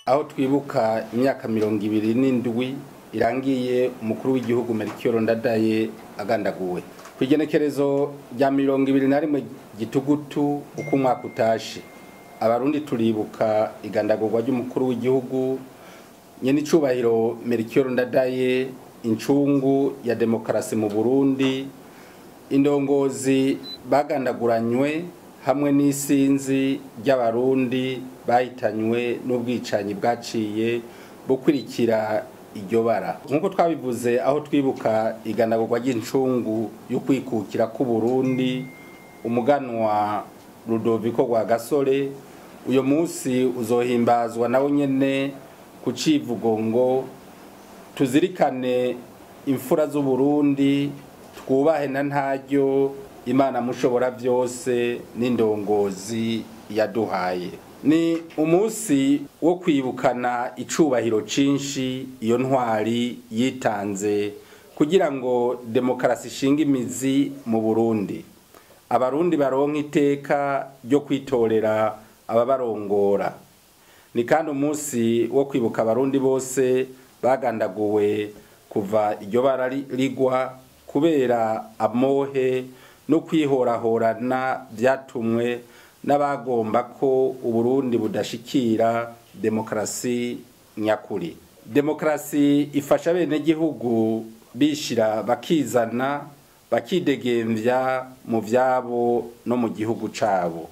aho twibuka imyaka 27 irangiye umukuru w'igihugu Melchior Ndadaye agandaguwe kwigenekerezo rya 21 gitugutu uko umwaka utashe. Abarundi turibuka igandagurwa ry'umukuru w'igihugu nyene icubahiro Melchior Ndadaye, incungu ya demokarasi mu Burundi, indongozi bagandaguranywe hamwe n'isinzi ry'abarundi bahitanywe n'ubwicanyi bwaciye bukurikira iryo bara. Nkuko twabivuze aho twibuka igandagurwa ry'incungu yo kwikukira ku Burundi, umuganwa Rudoviko Rwagasore, uyo munsi uzohimbazwa nawo nyene ku civugo ngo tuzirikane imfura z'u Burundi, twubahe na ntaryo Imana mushobora vyose n'indongozi yaduhaye. Ni umunsi wo kwibukana icubahiro cinshi iyo ntwari yitanze kugira ngo demokarasi ishinga imizi mu Burundi, abarundi baronka iteka ryo kwitorera ababarongora. Ni kandi umunsi wo kwibuka abarundi bose bagandaguwe kuva iryo bara rigwa kubera amohe no kwihorahorana vyatumwe n'abagomba ko Uburundi budashikira demokarasi nyakuri. Demokarasi ifasha bene gihugu bishira bakizana, bakidegemvya mu vyabo no mu gihugu cabo.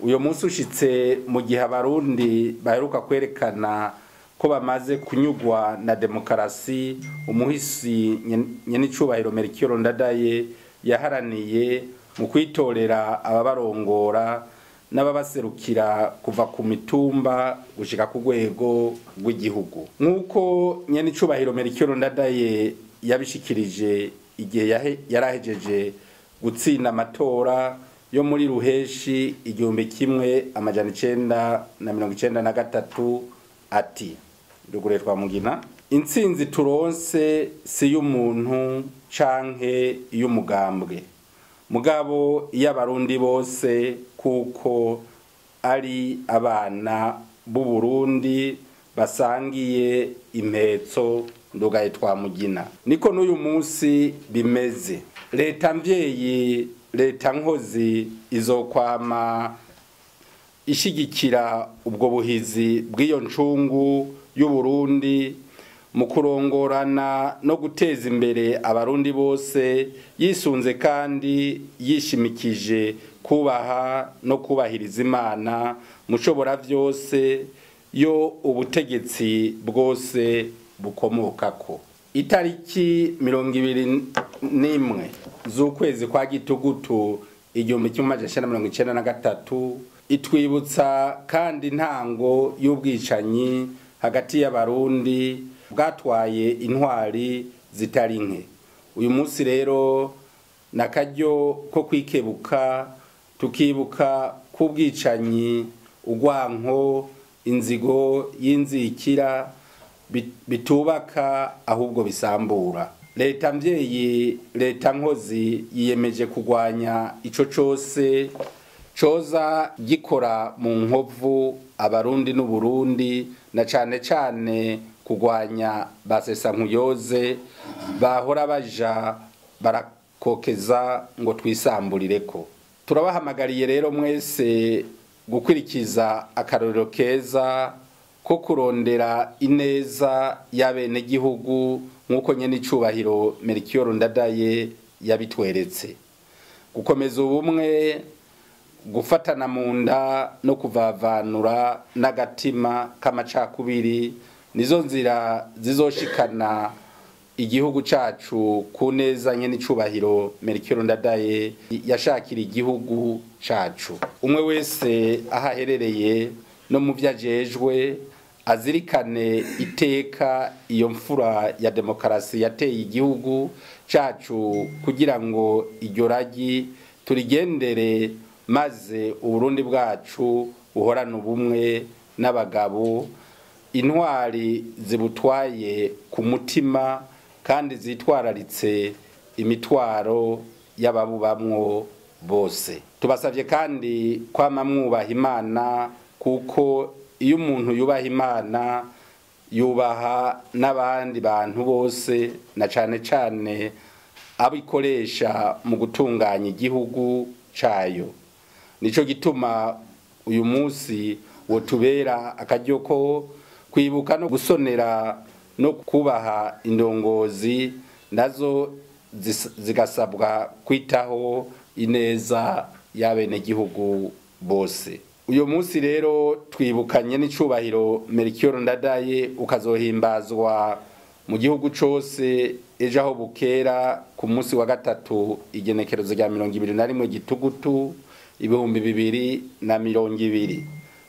Uyo munsi ushitse mu gihe abarundi baheruka kwerekana ko bamaze kunyugwa na demokarasi, umuhisi nyene icubahiro Melchior Ndadaye yaharaniye mu kwitorera ababarongora n'ababaserukira kuva ku mitumba gushika ku rwego rw'igihugu. Nkuko nyene icubahiro Melchior Ndadaye yabishikirije igihe yarahejeje gutsinda amatora yo muri Ruheshi 1993 ati Rugureshwa Mugina, intsinzi turonse si y'umuntu canke y'umugambwe mugabo y'abarundi bose, kuko ari abana b'u Burundi basangiye impetso ndugaye Twamugina. Niko n'uyu munsi bimeze. Leta mvyeyi, leta nkozi izokwama ishigikira ubwo buhizi bw'iyo ncungu y'u Burundi mu kurongorana no guteza imbere abarundi bose, yisunze kandi yishimikije kubaha no kubahiriza Imana mushobora vyose yo ubutegetsi bwose bukomokako. Itariki 21 z'ukwezi kwa gitugutu 1993 itwibutsa kandi intango y'ubwicanyi hagati y'abarundi bwatwaye intwari zitari nke. Uyu munsi rero nakaryo ko kwikebuka, tukibuka kubwicanyi, ugwanko, inzigo y'inzikira bitubaka ahubwo bisambura. Leta mvyeyi, leta nkozi yiyemeje kugwanya ico cose coza gikora mu nkovu abarundi n'Uburundi, na cane cane kugwanya basesankuyoze bahora baja barakokeza ngo twisamburireko. Turabahamagariye rero mwese gukwirikiza akarorero keza ko kurondera ineza y'abene gihugu nkuko nyene icubahiro Melchior Ndadaye yabitweretse, gukomeza ubumwe, gufatana mu nda no kuvavanura n'agatima k'amacakubiri, nizo nzira zizoshikana igihugu cacu ku neza nyene icubahiro Melchior Ndadaye yashakira igihugu cacu. Umwe wese ahaherereye no mu vyajejwe azirikane iteka iyo mfura ya demokarasi yateye igihugu cacu, kugira ngo iryo ragi turigendere, maze Uburundi bwacu buhorana ubumwe n'abagabo, intwari zibutwaye ku mutima kandi zitwararitse imitwaro y'ababubamwo bose. Tubasavye kandi kwama mwubaha Imana, kuko iyo umuntu yubaha Imana yubaha n'abandi bantu bose, na cane cane abikoresha mu gutunganya igihugu cayo. Nico gituma uyu munsi wotubera akaryo ko kwibuka no gusonera no kubaha indongozi, nazo zigasabwa kwitaho ineza y'abenegihugu bose. Uyu munsi rero twibukanye n'icubahiro Melchior Ndadaye, ukazohimbazwa mu gihugu cose ejo aho bukera ku munsi wa gatatu igenekerezo rya 21 Gitugutu 2020,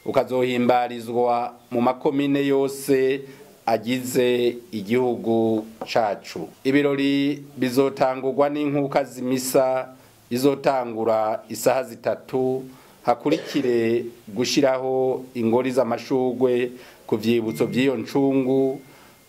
ukazohimbarizwa mu makomine yose agize igihugu cacu. Ibirori bizotangurwa n'inkuka z'imisa izotangura isaha 3, hakurikire gushiraho ingori z'amashurwe ku vyibutso by'iyo ncungu,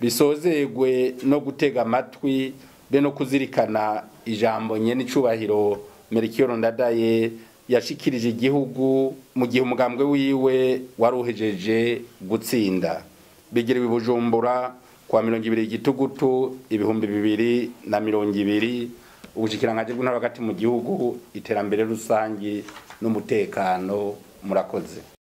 bisozegwe no gutega amatwi be no kuzirikana ijambo nyene icubahiro Melchior Ndadaye yashikirije igihugu mu gihe umugambwe wiwe waruhejeje gutsinda. Bigiriwe i Bujumbura kwa 20 Gitugutu 2020, ubushikiranganji bw'intwaro hagati mu gihugu, iterambere rusangi n'umutekano. Murakoze.